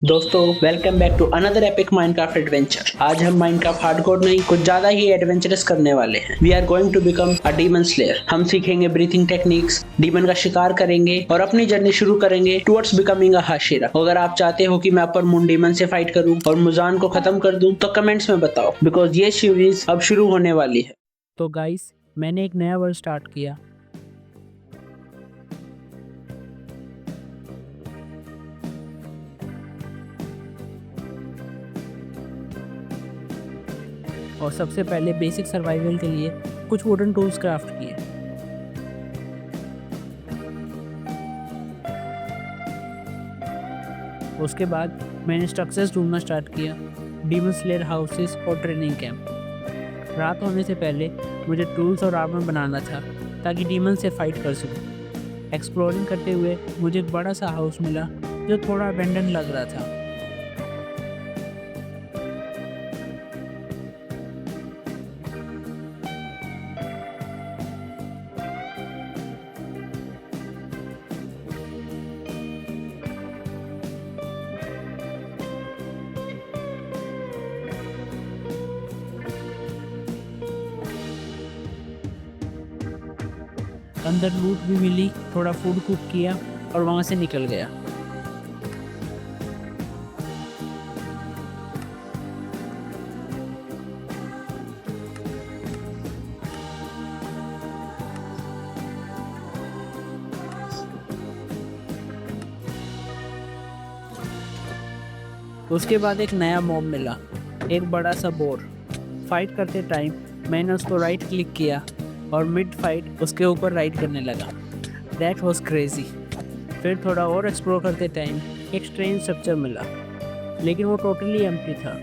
दोस्तों welcome back to another epic Minecraft adventure. आज हम माइनक्राफ्ट हार्डकोर नहीं कुछ ज्यादा ही एडवेंचरस करने वाले हैं। We are going to become a demon slayer. हम सीखेंगे ब्रीथिंग टेक्निक्स, डीमन का शिकार करेंगे और अपनी जर्नी शुरू करेंगे टुवर्ड्स बिकमिंग अ हाशिरा। अगर आप चाहते हो कि मैं अपर मून डीमन से फाइट करूं और मुजान को खत्म कर दूं तो कमेंट्स में बताओ, बिकॉज ये सीरीज अब शुरू होने वाली है। तो गाइस मैंने एक नया वर्ड स्टार्ट किया। और सबसे पहले बेसिक सर्वाइवल के लिए कुछ वुडन टूल्स क्राफ्ट किए। उसके बाद मैंने स्ट्रक्चर्स ढूंढना स्टार्ट किया, डीमन स्लेयर हाउसेस और ट्रेनिंग कैंप। रात होने से पहले मुझे टूल्स और आर्मर बनाना था ताकि डीमन से फाइट कर सकूं। एक्सप्लोरिंग करते हुए मुझे एक बड़ा सा हाउस मिला जो थोड़ा अबेंडन लग रहा था। अंदर लूट भी मिली, थोड़ा फूड कुक किया और वहाँ से निकल गया। उसके बाद एक नया मॉब मिला, एक बड़ा सा बोर। फाइट करते टाइम मैंने उसको राइट क्लिक किया और मिड फाइट उसके ऊपर राइड करने लगा। That was crazy. फिर थोड़ा और एक्सप्लोर करते टाइम एक स्ट्रेंज स्ट्रक्चर मिला, लेकिन वो टोटली एम्प्टी था।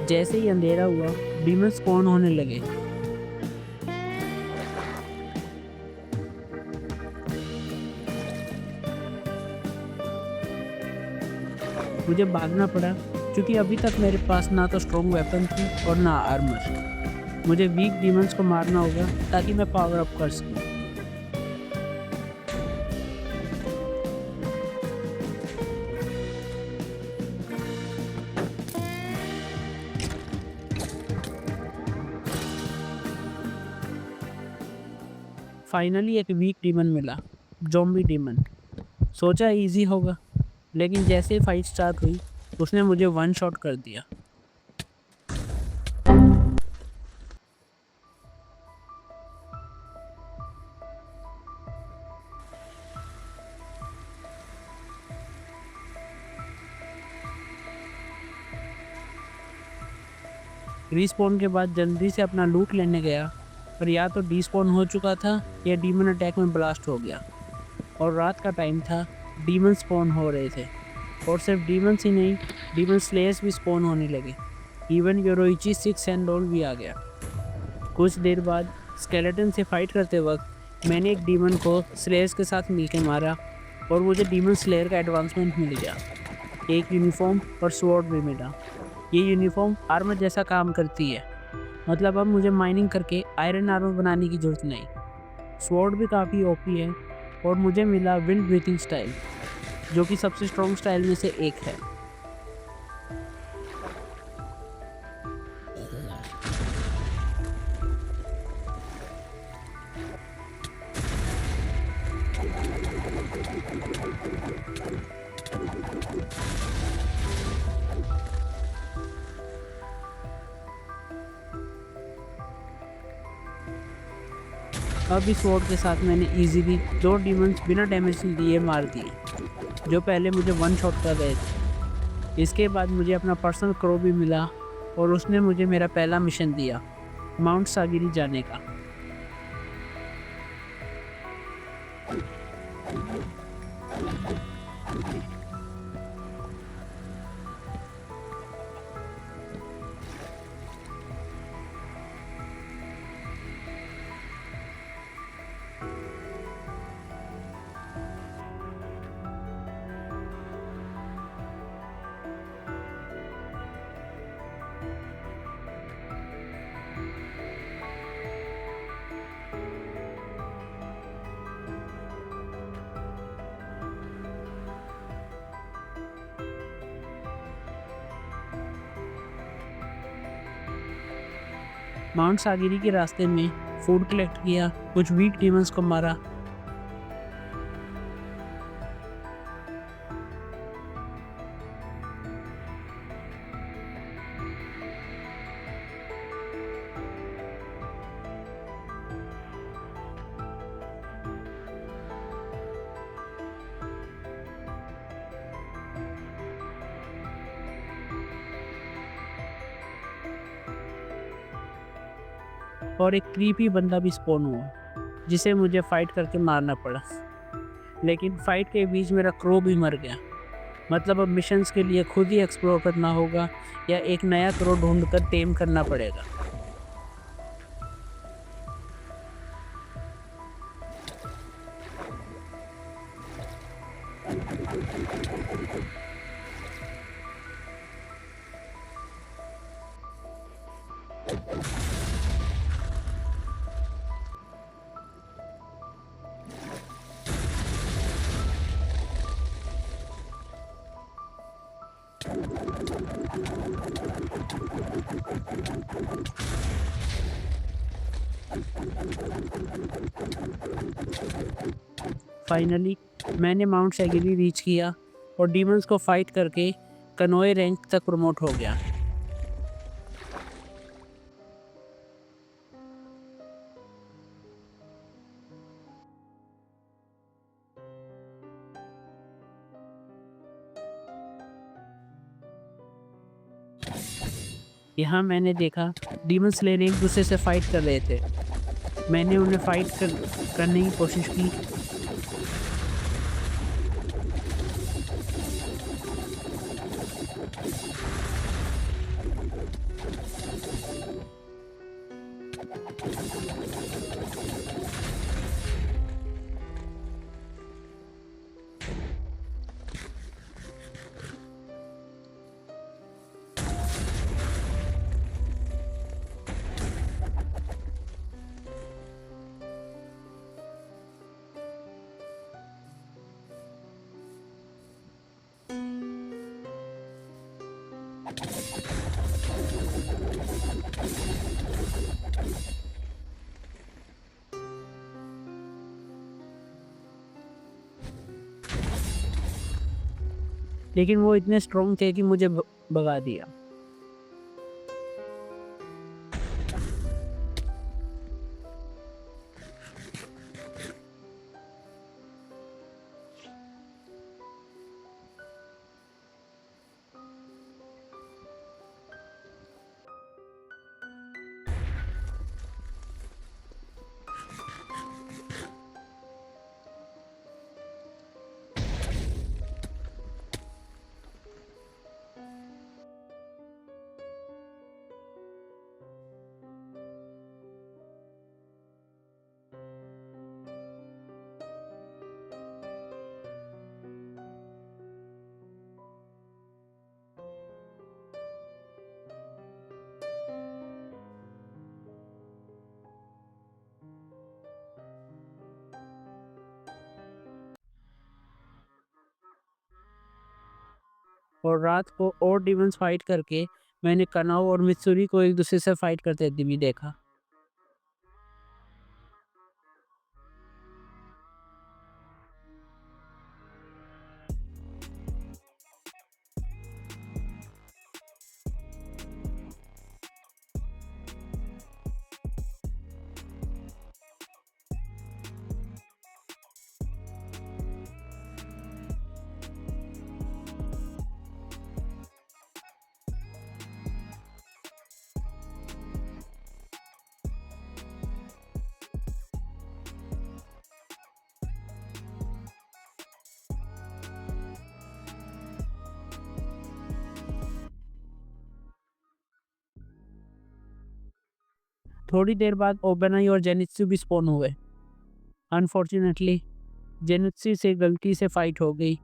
जैसे ही अंधेरा हुआ डीमन स्पॉन होने लगे। मुझे भागना पड़ा क्योंकि अभी तक मेरे पास ना तो स्ट्रॉन्ग वेपन थी और ना आर्मर। मुझे वीक डीमंस को मारना होगा ताकि मैं पावर अप कर सकूं। फाइनली एक वीक डीमन मिला, ज़ॉम्बी डीमन। सोचा इजी होगा, लेकिन जैसे ही फाइट स्टार्ट हुई उसने मुझे वन शॉट कर दिया। रिस्पॉन के बाद जल्दी से अपना लूट लेने गया, पर या तो डिस्पॉन हो चुका था या डीमन अटैक में ब्लास्ट हो गया। और रात का टाइम था, डीमन स्पॉन हो रहे थे। और सिर्फ डीमंस ही नहीं, डीमन स्लेयर्स भी स्पॉन होने लगे। इवन योरोइची 6 एंड ऑल भी आ गया। कुछ देर बाद स्केलेटन से फाइट करते वक्त मैंने एक डीमन को स्लेयर्स के साथ मिलकर मारा और मुझे डीमन स्लेयर का एडवांसमेंट मिल गया। एक यूनिफॉर्म और स्वॉर्ड भी मिला। ये यूनिफॉर्म आर्मर जैसा काम करती है, मतलब अब मुझे माइनिंग करके आयरन आर्मर बनाने की ज़रूरत नहीं। स्वॉर्ड भी काफ़ी ओपी है और मुझे मिला विंड ब्रीथिंग स्टाइल, जो कि सबसे स्ट्रॉन्ग स्टाइल में से एक है। अब इस स्वॉर्ड के साथ मैंने इजीली 2 डीमंस बिना डैमेज लिए मार दिए, जो पहले मुझे वन शॉट कर रहे थे। इसके बाद मुझे अपना पर्सनल क्रो भी मिला और उसने मुझे मेरा पहला मिशन दिया, माउंट सागिरी जाने का। माउंट सागिरी के रास्ते में फूड कलेक्ट किया, कुछ वीक डीमंस को मारा। और एक क्रीपी बंदा भी स्पॉन हुआ जिसे मुझे फाइट करके मारना पड़ा। लेकिन फाइट के बीच मेरा क्रो भी मर गया। मतलब अब मिशंस के लिए खुद ही एक्सप्लोर करना होगा या एक नया क्रो ढूंढ कर टेम करना पड़ेगा। फाइनली मैंने माउंट सैगिरी रीच किया और डीमंस को फाइट करके कनोए रैंक तक प्रमोट हो गया। यहाँ मैंने देखा डीमन स्लेयर एक दूसरे से फाइट कर रहे थे। मैंने उन्हें करने की कोशिश की। लेकिन वो इतने स्ट्रॉन्ग थे कि मुझे भगा दिया। और रात को और डिमंस फाइट करके मैंने कनाव और मित्सुरी को एक दूसरे से फाइट करते भी देखा। थोड़ी देर बाद ओबेनाई और जेनित्सु भी स्पॉन हुए। अनफॉर्चुनेटली जेनित्सु से गलती से फाइट हो गई।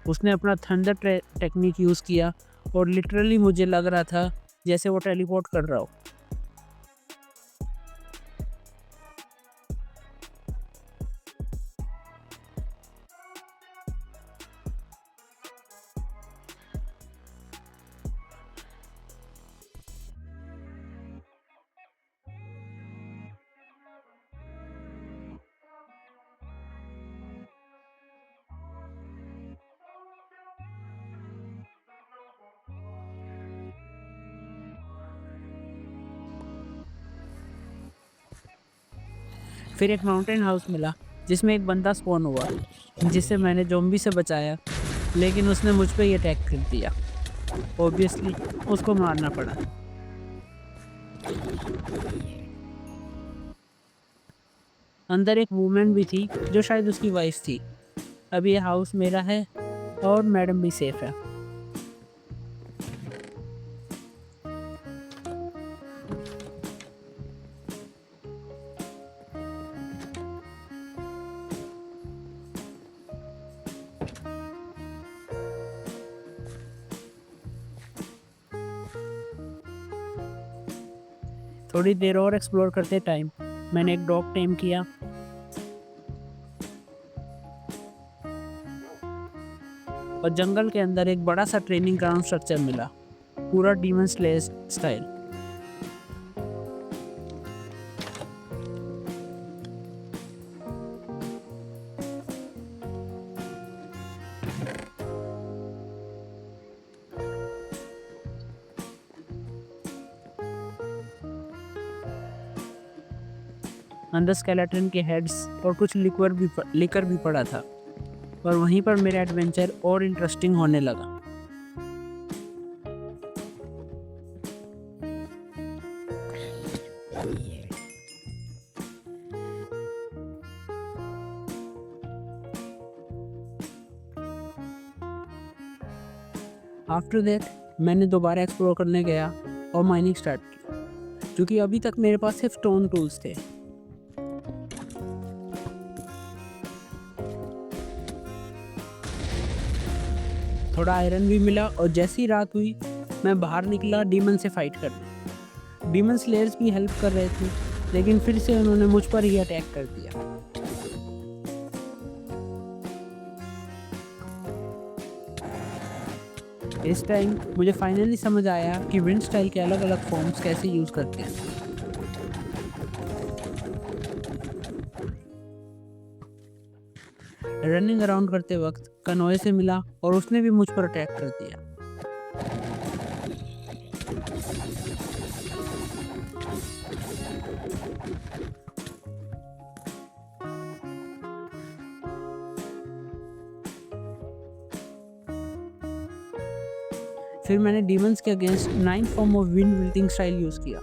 उसने अपना थंडर टेक्निक यूज़ किया और लिटरली मुझे लग रहा था जैसे वो टेलीपोर्ट कर रहा हो। फिर एक माउंटेन हाउस मिला जिसमें एक बंदा स्पॉन हुआ, जिसे मैंने ज़ॉम्बी से बचाया, लेकिन उसने मुझ पे ही अटैक कर दिया। ऑब्वियसली उसको मारना पड़ा। अंदर एक वूमेन भी थी जो शायद उसकी वाइफ थी। अब ये हाउस मेरा है और मैडम भी सेफ है। थोड़ी देर और एक्सप्लोर करते टाइम मैंने एक डॉग टेम किया। और जंगल के अंदर एक बड़ा सा ट्रेनिंग ग्राउंड स्ट्रक्चर मिला, पूरा डीमन स्लेयर स्टाइल। अंदर स्केलेटन के हेड्स और कुछ लिकर भी पड़ा था। और वहीं पर मेरा एडवेंचर और इंटरेस्टिंग होने लगा। आफ्टर दैट मैंने दोबारा एक्सप्लोर करने गया और माइनिंग स्टार्ट की, क्योंकि अभी तक मेरे पास सिर्फ स्टोन टूल्स थे। थोड़ा आयरन भी मिला और जैसी रात हुई मैं बाहर निकला डीमन से फाइट करने। डीमन स्लेयर्स भी हेल्प कर रहे थे, लेकिन फिर से उन्होंने मुझ पर ही अटैक कर दिया। इस टाइम मुझे फाइनली समझ आया कि विंड स्टाइल के अलग अलग फॉर्म्स कैसे यूज़ करते हैं। रनिंग अराउंड करते वक्त कनोए से मिला और उसने भी मुझ पर अटैक कर दिया। फिर मैंने डीमंस के against 9 form of wind breathing style use किया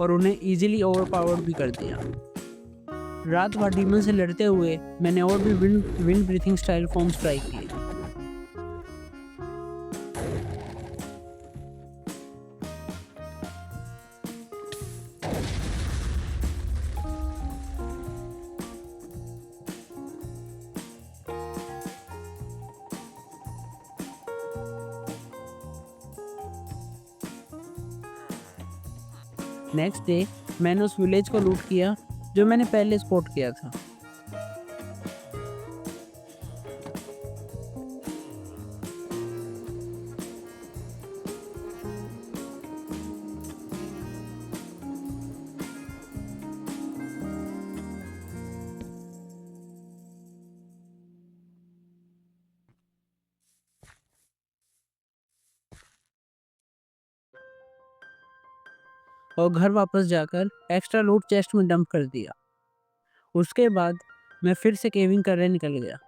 और उन्हें इजीली ओवरपावर्ड भी कर दिया। रात भर डीमन से लड़ते हुए मैंने और भी wind breathing style forms try किए। नेक्स्ट डे मैंने उस विलेज को लूट किया जो मैंने पहले स्पॉट किया था। और घर वापस जाकर एक्स्ट्रा लूट चेस्ट में डंप कर दिया। उसके बाद मैं फिर से केविंग करने निकल गया।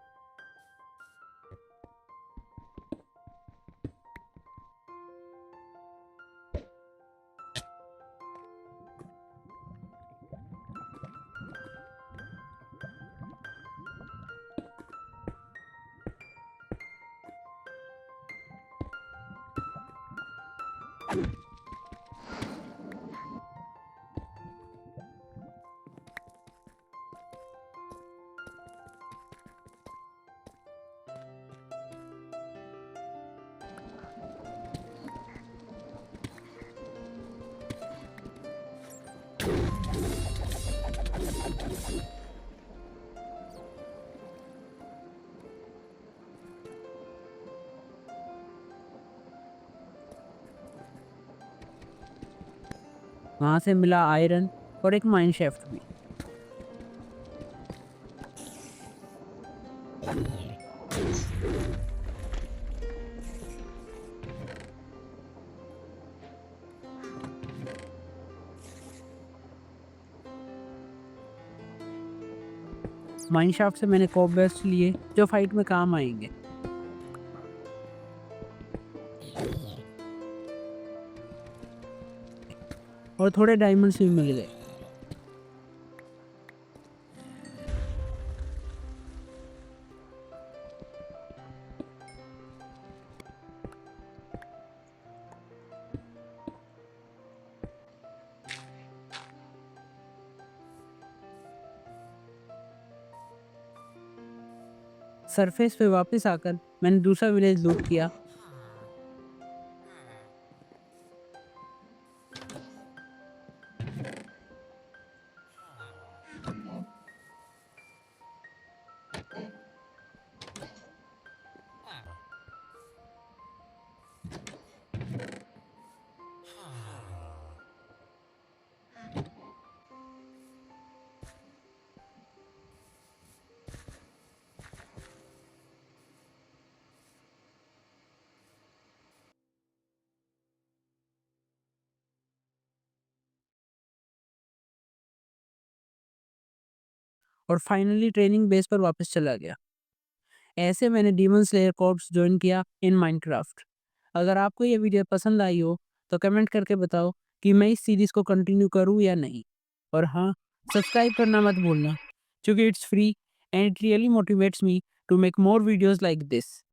वहाँ से मिला आयरन और एक माइन शाफ्ट भी। माइन शाफ्ट से मैंने कॉबवेल्स लिए जो फाइट में काम आएंगे। और थोड़े डायमंड्स भी मिल गए। सरफेस पे वापस आकर मैंने दूसरा विलेज लूट किया। और फाइनली ट्रेनिंग बेस पर वापस चला गया। ऐसे मैंने डीमन स्लेयर कॉर्प्स ज्वाइन किया इन माइनक्राफ्ट। अगर आपको ये वीडियो पसंद आई हो तो कमेंट करके बताओ कि मैं इस सीरीज़ को कंटिन्यू करूँ या नहीं। और हाँ, सब्सक्राइब करना मत भूलना क्योंकि it's free and it really motivates me to make more videos like this.